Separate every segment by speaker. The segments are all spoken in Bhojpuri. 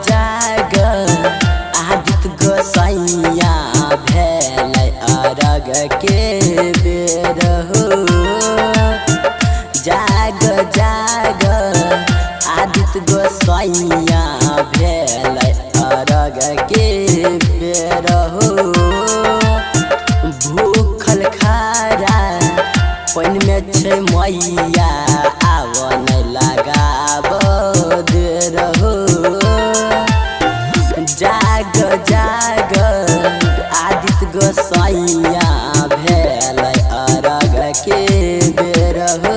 Speaker 1: जाग आदित गोसैया भेल अरग के बेर हो। जाग जाग आदित गोसैया भेल अरग के बेर हो। भूखल खारा पाइन में छै मैया आवन लगाब देर हो। जाग जाग आदित गोसैया भेल अरग के बेर हो।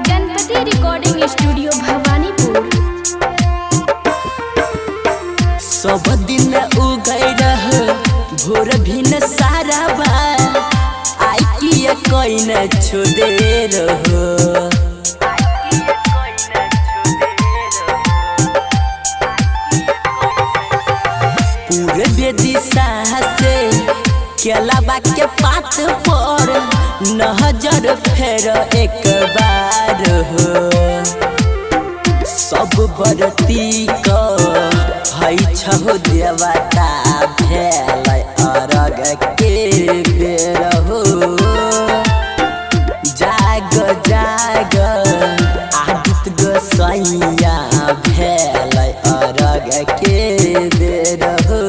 Speaker 2: Ganpati recording studio Bhawanipur.
Speaker 1: सब दिन उगै रह भोर भिन सारा बा आई किया कोइन छोड़े रहो। पूर्व दिशा से केलाबा के पात पर नजर फेर एक बार हो। सब बरती को है छहो देवता भेल अरग के बेर हो। जाग जाग आदित गोसैया भेल अरग के बेर हो।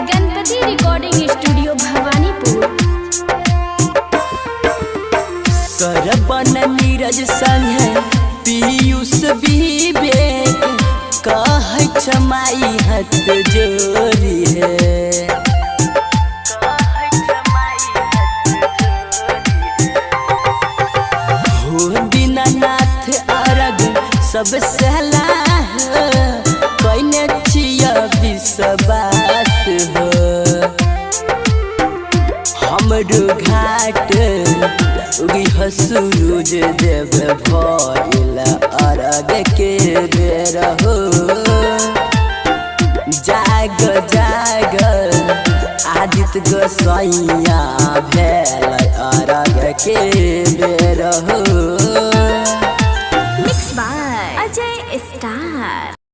Speaker 2: Ganpati recording studio Bhawanipur.
Speaker 1: श्रवन नीरज संग पीयूष विवेक कहै छ माई हाथ जोड़ी है। हो दीनानाथ अरग सब सलाह कइने छिया विश्वास हो। हमरो घाट उगी सूरज देव भइल अरग के बेर हो। जाग जाग आदित गोसैया भेल अरग के बेर हो।